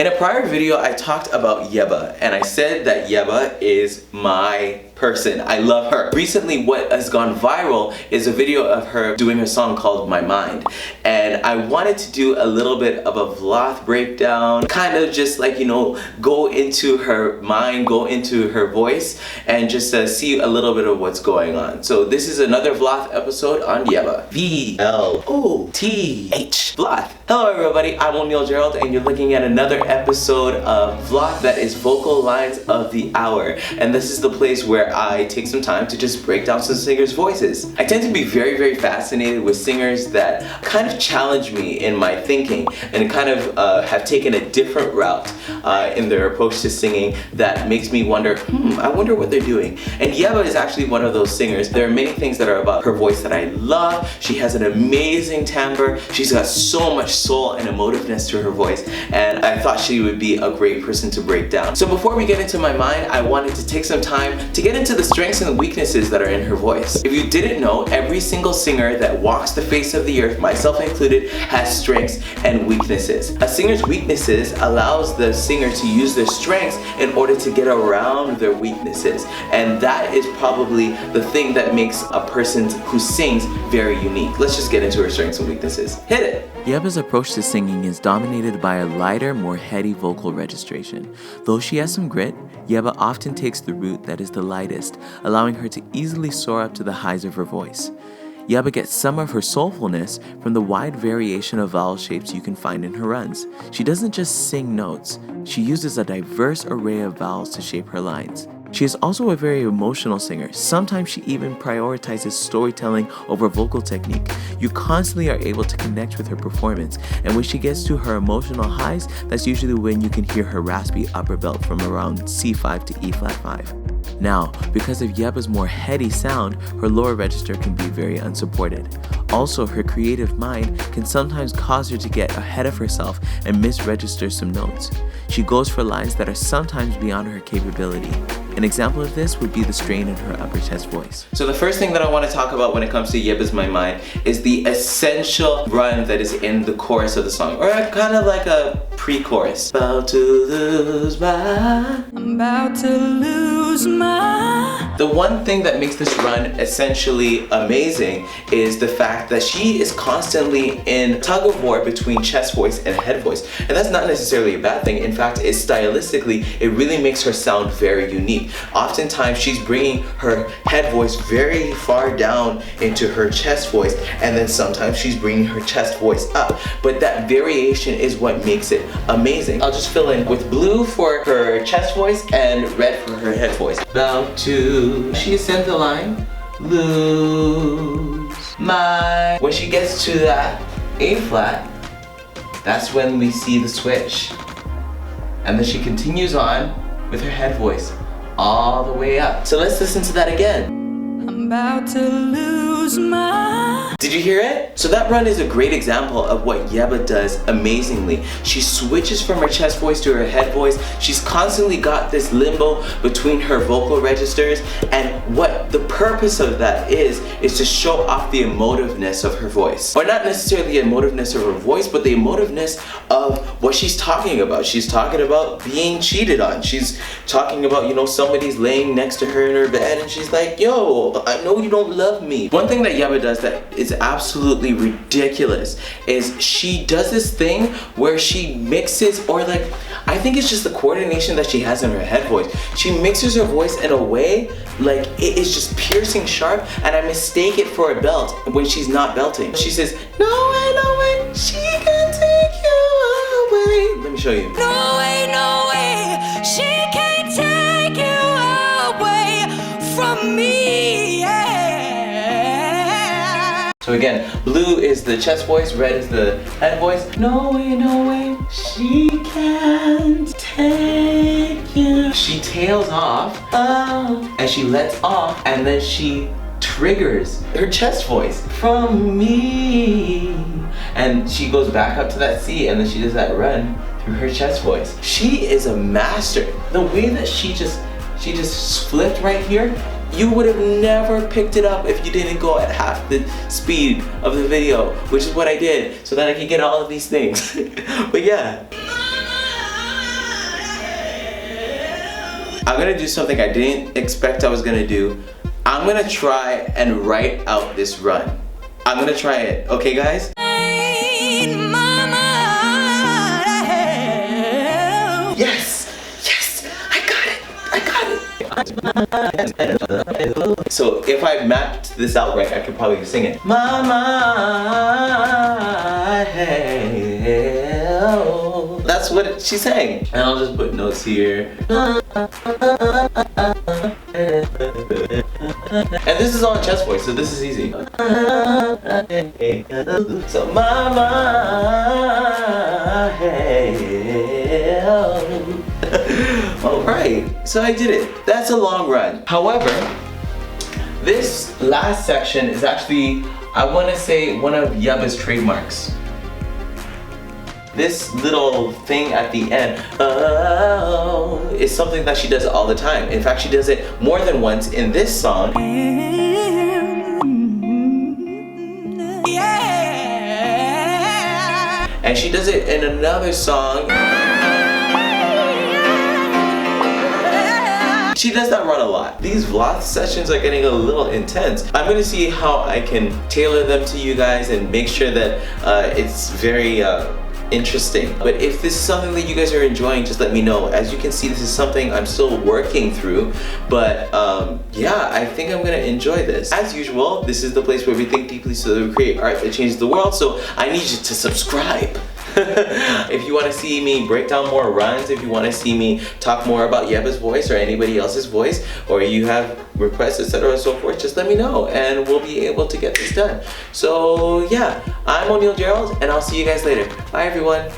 In a prior video, I talked about YEBBA, and I said that YEBBA is my person. I love her. Recently, what has gone viral is a video of her doing her song called My Mind. And I wanted to do a little bit of a vloth breakdown, kind of just like, you know, go into her mind, go into her voice, and just see a little bit of what's going on. So this is another vloth episode on YEBBA. V-L-O-T-H. Vloth. Hello everybody, I'm Gerald, and you're looking at another episode of Vloth that is Vocal Lines of the Hour. And this is the place where I take some time to just break down some singers' voices. I tend to be very fascinated with singers that kind of challenge me in my thinking and kind of have taken a different route in their approach to singing that makes me wonder, I wonder what they're doing. And YEBBA is actually one of those singers. There are many things that are about her voice that I love. She has an amazing timbre. She's got so much soul and emotiveness to her voice, and I thought she would be a great person to break down. So before we get into My Mind, I wanted to take some time to get into the strengths and weaknesses that are in her voice. If you didn't know, every single singer that walks the face of the earth, myself included, has strengths and weaknesses. A singer's weaknesses allows the singer to use their strengths in order to get around their weaknesses, and that is probably the thing that makes a person who sings very unique. Let's just get into her strengths and weaknesses. Hit it! YEBBA's approach to singing is dominated by a lighter, more heady vocal registration. Though she has some grit, YEBBA often takes the route that is the lightest, allowing her to easily soar up to the highs of her voice. YEBBA gets some of her soulfulness from the wide variation of vowel shapes you can find in her runs. She doesn't just sing notes, she uses a diverse array of vowels to shape her lines. She is also a very emotional singer. Sometimes she even prioritizes storytelling over vocal technique. You constantly are able to connect with her performance, and when she gets to her emotional highs, that's usually when you can hear her raspy upper belt from around C5 to E flat 5. Now, because of YEBBA's more heady sound, her lower register can be very unsupported. Also, her creative mind can sometimes cause her to get ahead of herself and misregister some notes. She goes for lines that are sometimes beyond her capability. An example of this would be the strain in her upper chest voice. So the first thing that I want to talk about when it comes to YEBBA's My Mind is the essential run that is in the chorus of the song, or kind of like a pre-chorus. About to lose my... I'm about to lose my... The one thing that makes this run essentially amazing is the fact that she is constantly in tug of war between chest voice and head voice. And that's not necessarily a bad thing. In fact, stylistically, it really makes her sound very unique. Oftentimes, she's bringing her head voice very far down into her chest voice, and then sometimes she's bringing her chest voice up. But that variation is what makes it amazing. I'll just fill in with blue for her chest voice and red for her head voice. About to, she sent the line, lose my. When she gets to that A flat, that's when we see the switch. And then she continues on with her head voice all the way up. So let's listen to that again. I'm about to lose my... Did you hear it? So that run is a great example of what YEBBA does amazingly. She switches from her chest voice to her head voice. She's constantly got this limbo between her vocal registers, and what the purpose of that is to show off the emotiveness of her voice. Or not necessarily the emotiveness of her voice, but the emotiveness of what she's talking about. She's talking about being cheated on. She's talking about, you know, somebody's laying next to her in her bed and she's like, yo, I know you don't love me. One thing that YEBBA does that is absolutely ridiculous is she does this thing where she mixes, or like, I think it's just the coordination that she has in her head voice. She mixes her voice in a way like it is just piercing sharp, and I mistake it for a belt when she's not belting. She says, no way, she can take you away. Let me show you. No way, she can take you away from me, yeah. So again, blue is the chest voice, red is the head voice. No way, she can't take you. She tails off, and she lets off, and then she triggers her chest voice from me. And she goes back up to that C, and then she does that run through her chest voice. She is a master. The way that she just flipped right here, you would have never picked it up if you didn't go at half the speed of the video, which is what I did so that I could get all of these things. But yeah. I'm gonna do something I didn't expect I was gonna do. I'm gonna try and write out this run. I'm gonna try it, okay guys? Yes! Yes! I got it! So if I mapped this out right, I could probably sing it. Mama, hey, that's what she sang. And I'll just put notes here. And this is all in chest voice, so this is easy. So mama, hey. Alright, so I did it. That's a long run. However, this last section is actually, I want to say, one of YEBBA's trademarks. This little thing at the end, oh, is something that she does all the time. In fact, she does it more than once in this song. And she does it in another song. She does that run a lot. These vloth sessions are getting a little intense. I'm gonna see how I can tailor them to you guys and make sure that it's very interesting. But if this is something that you guys are enjoying, just let me know. As you can see, this is something I'm still working through, but yeah, I think I'm gonna enjoy this. As usual, this is the place where we think deeply so that we create art that changes the world, so I need you to subscribe. If you want to see me break down more runs, if you want to see me talk more about YEBBA's voice or anybody else's voice, or you have requests, etc. and so forth, just let me know and we'll be able to get this done. So yeah, I'm Gerald and I'll see you guys later. Bye everyone.